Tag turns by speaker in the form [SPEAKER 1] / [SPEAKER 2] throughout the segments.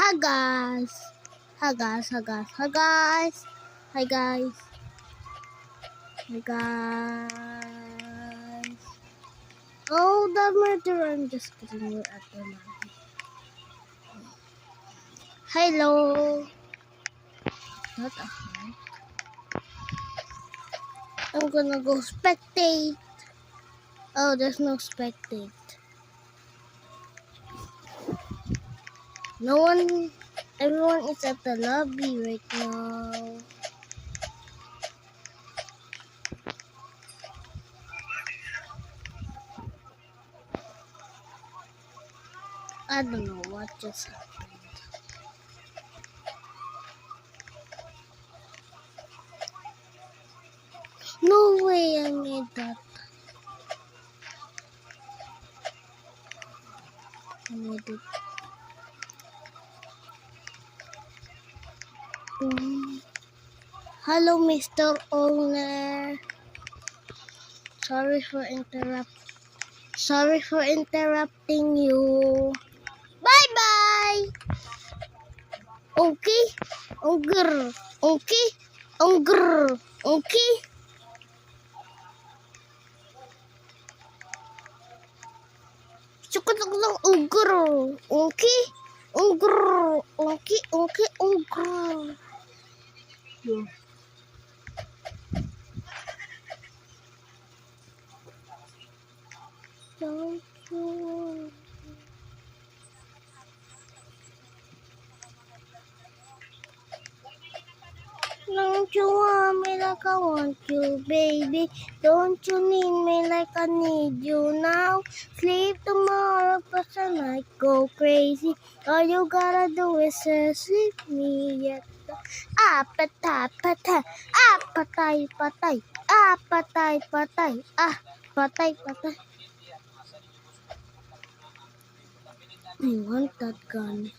[SPEAKER 1] Hi guys. Hi guys. Hi guys. Hi guys. Hi guys. Hi guys. Oh, the murderer. I'm just kidding. You're at the line. Hello. Not a heart. I'm gonna go spectate. Oh, there's no spectate. No one. Everyone is at the lobby right now. I don't know what just happened. No way I made that. I made it. Boom. Hello, Mr. Owner. Sorry for interrupting you. Bye-bye. Okay? Ogre. Okay? Ogre. Okay? Sukat lang ogre. Okay? Ogre. Okay? Okay? Ogre. Yeah. Don't you... Don't you want me like I want you, baby? Don't you need me like I need you now? Sleep tomorrow, but tonight go crazy. All you gotta do is sleep me yet. Patay, patay, patay, patay, patay, patay, patay, patay. I want that gun.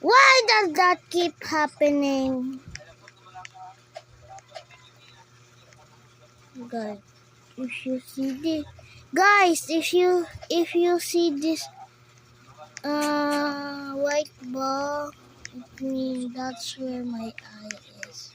[SPEAKER 1] Why does that keep happening? God, if you see this, guys, if you see this white ball, it means that's where my eye is.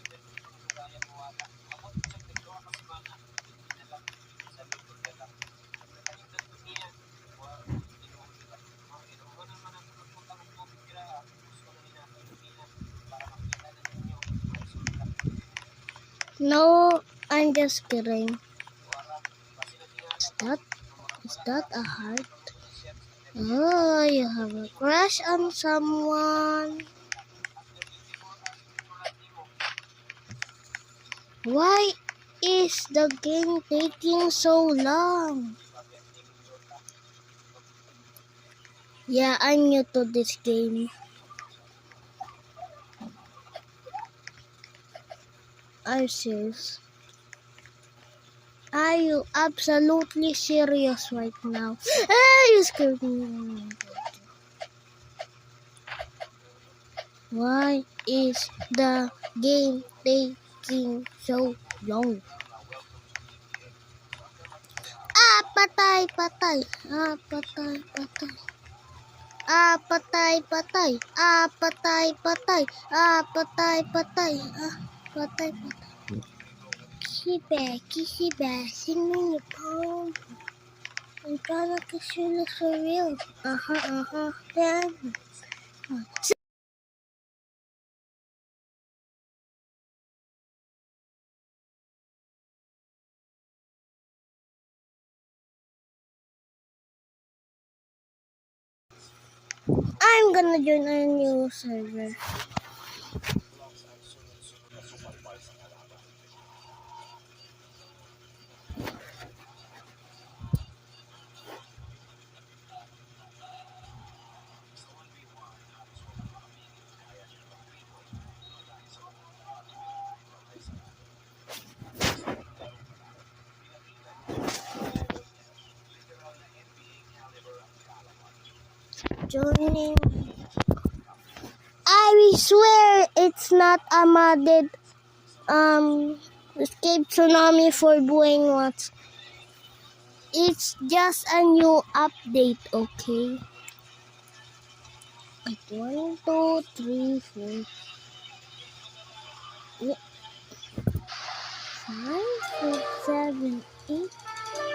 [SPEAKER 1] No, I'm just kidding. Is that a heart? Oh, you have a crush on someone. Why is the game taking so long? Yeah, I'm new to this game. Are you serious? Are you absolutely serious right now? You scared me. Why is the game taking so long? Patay, patay. Patay, patay. Patay, patay. Patay, patay. Patay, patay. Patay, patay. Kissy bear, sing me your poem. I'm trying to kiss you look for real. Damn. I'm gonna join a new server. Joining. I swear it's not a modded escape tsunami for doing what? It's just a new update, okay? Wait, 1, 2, 3, 4, 5, 6, 7, 8,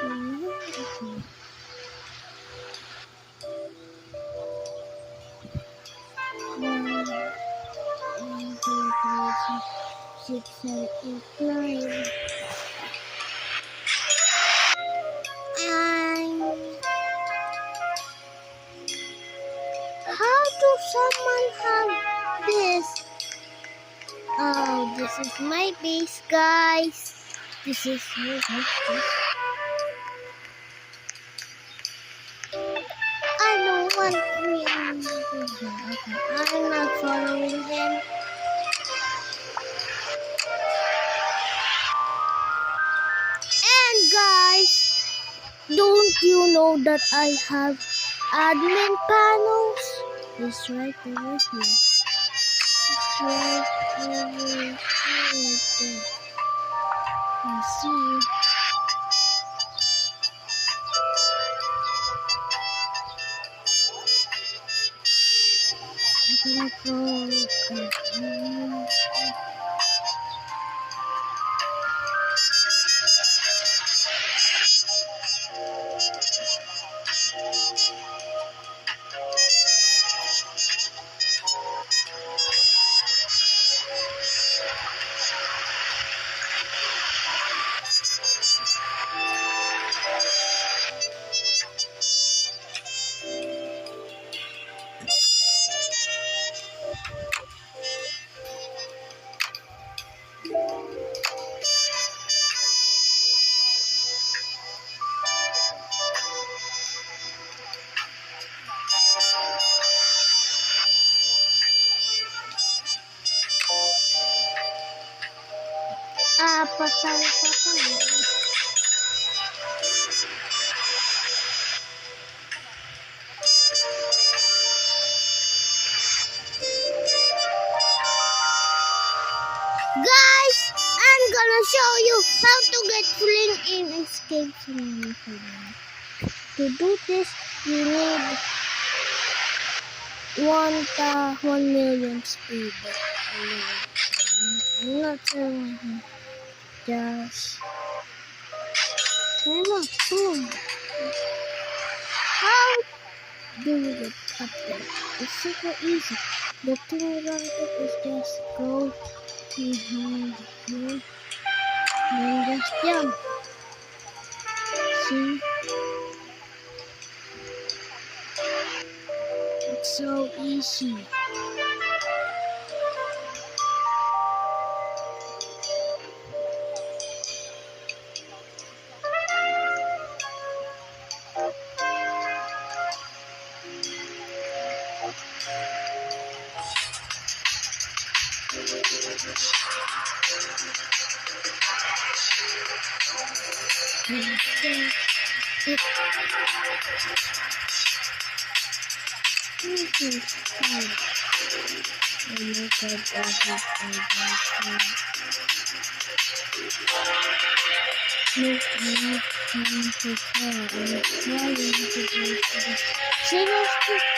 [SPEAKER 1] 9, 10. 1, 2, 3, 4, 6, 7, 8, 9. And how do someone have this? Oh, this is my base, guys. This is my base. I don't want to. Okay, I'm not following him. And guys, don't you know that I have admin panels? It's right over here. It's right over here. You see? I'm gonna go. Patay. Guys, I'm gonna show you how to get fling in escape simulation. To do this, you need 1 million speed. I'm not saying just come on. How do you get up there? It's super easy. The thing you gotta do is just go behind here and just jump. See? It's so easy.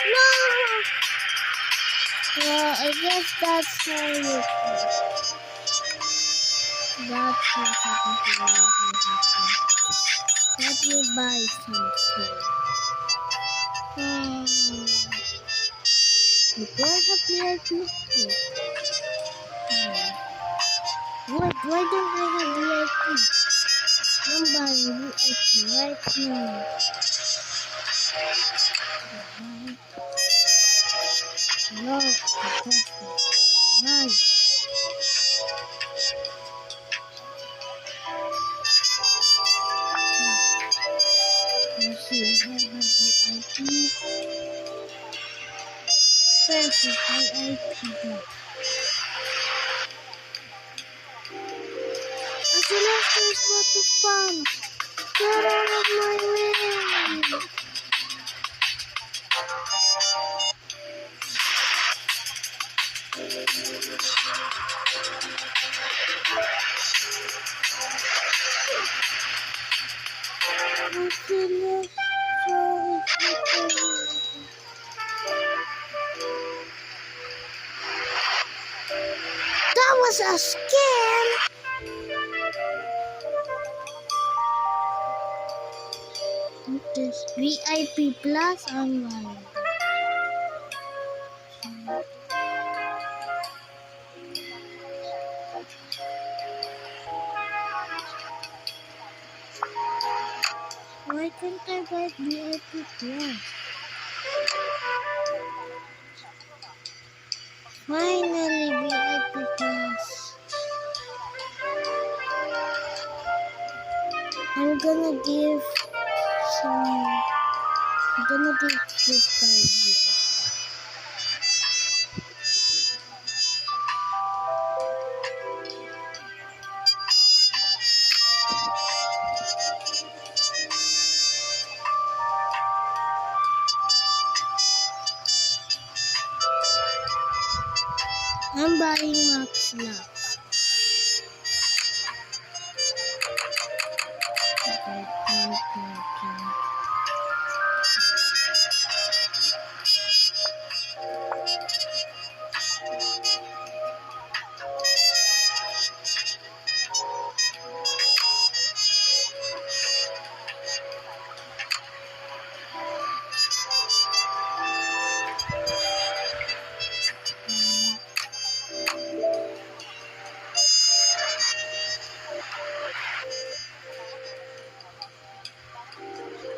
[SPEAKER 1] No! Well, I guess that's how you that's what happens. Let me buy something. Do I have VIP? What? Why don't I have VIP? I'm buying VIP right now. No, right. Let's see, I have VIP. First is VIP. As soon as there's what to spawn, get out of my way. Okay. That was a scam. This VIP Plus online. Why can't I buy VIP Plus? Finally, VIP Plus. I'm gonna give this guy VIP. I'm buying Max Lock. Okay.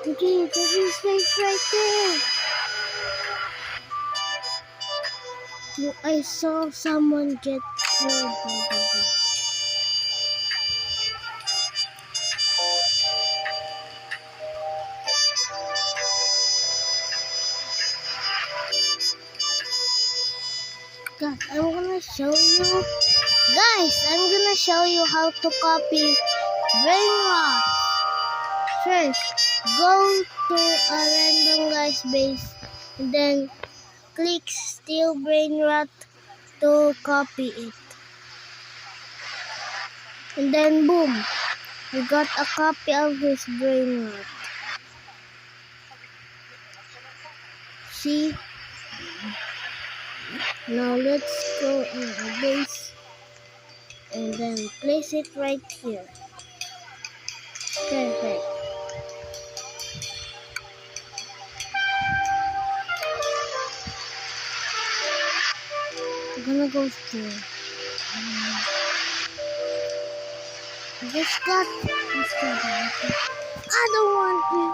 [SPEAKER 1] Okay, there's his face right there. No, I saw someone get killed by the bus. Guys, I'm gonna show you how to copy Brainrot. First, go to a random guy's base and then click Steal Brainrot to copy it. And then boom, we got a copy of his Brainrot. See? Now let's go in a base and then place it right here. Perfect. I'm gonna go here. Just got I don't want you.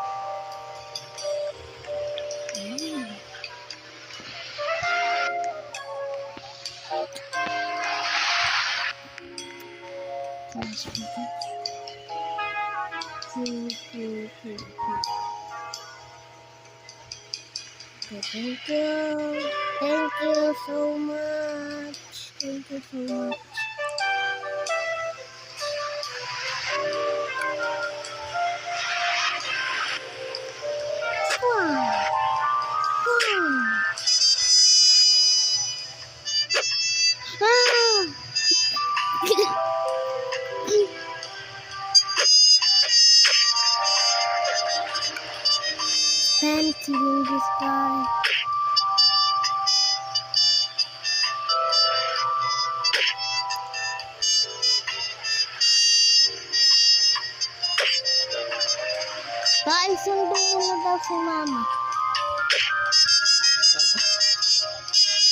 [SPEAKER 1] Okay, thank you so much. Thank you so much. Spam killing this guy. Isundo mo na daw si mama.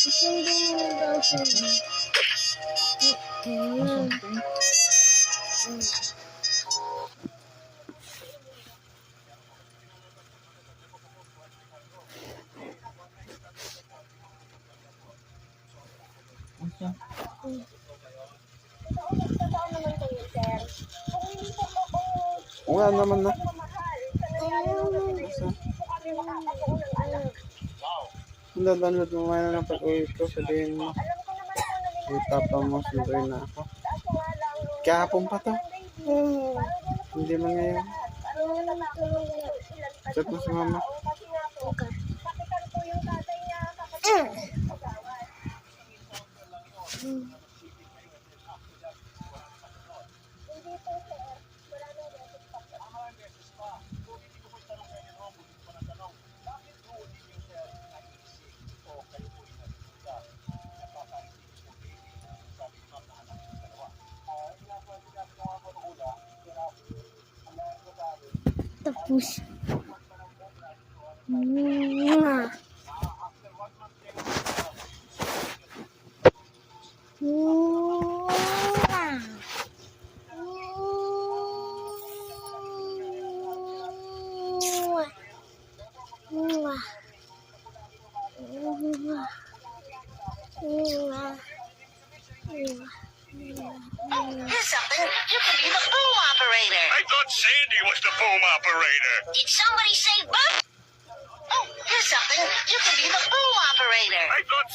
[SPEAKER 1] Isundo mo na daw si mama.
[SPEAKER 2] Wala naman na. Download mo muna ng pag-uwi ko. Sabihin mo. Itapa mo, sunduin na ako. Kahapon pa to. Hindi man ngayon. Chat mo si mama.
[SPEAKER 1] Push. Mwah. Mwah. Mwah. Mwah. Mwah. Mwah.
[SPEAKER 3] Here's something. You can be the boom operator.
[SPEAKER 4] I thought Sandy was the boom operator.
[SPEAKER 3] Did somebody say boom? Oh, here's something. You can be the boom operator.
[SPEAKER 4] I thought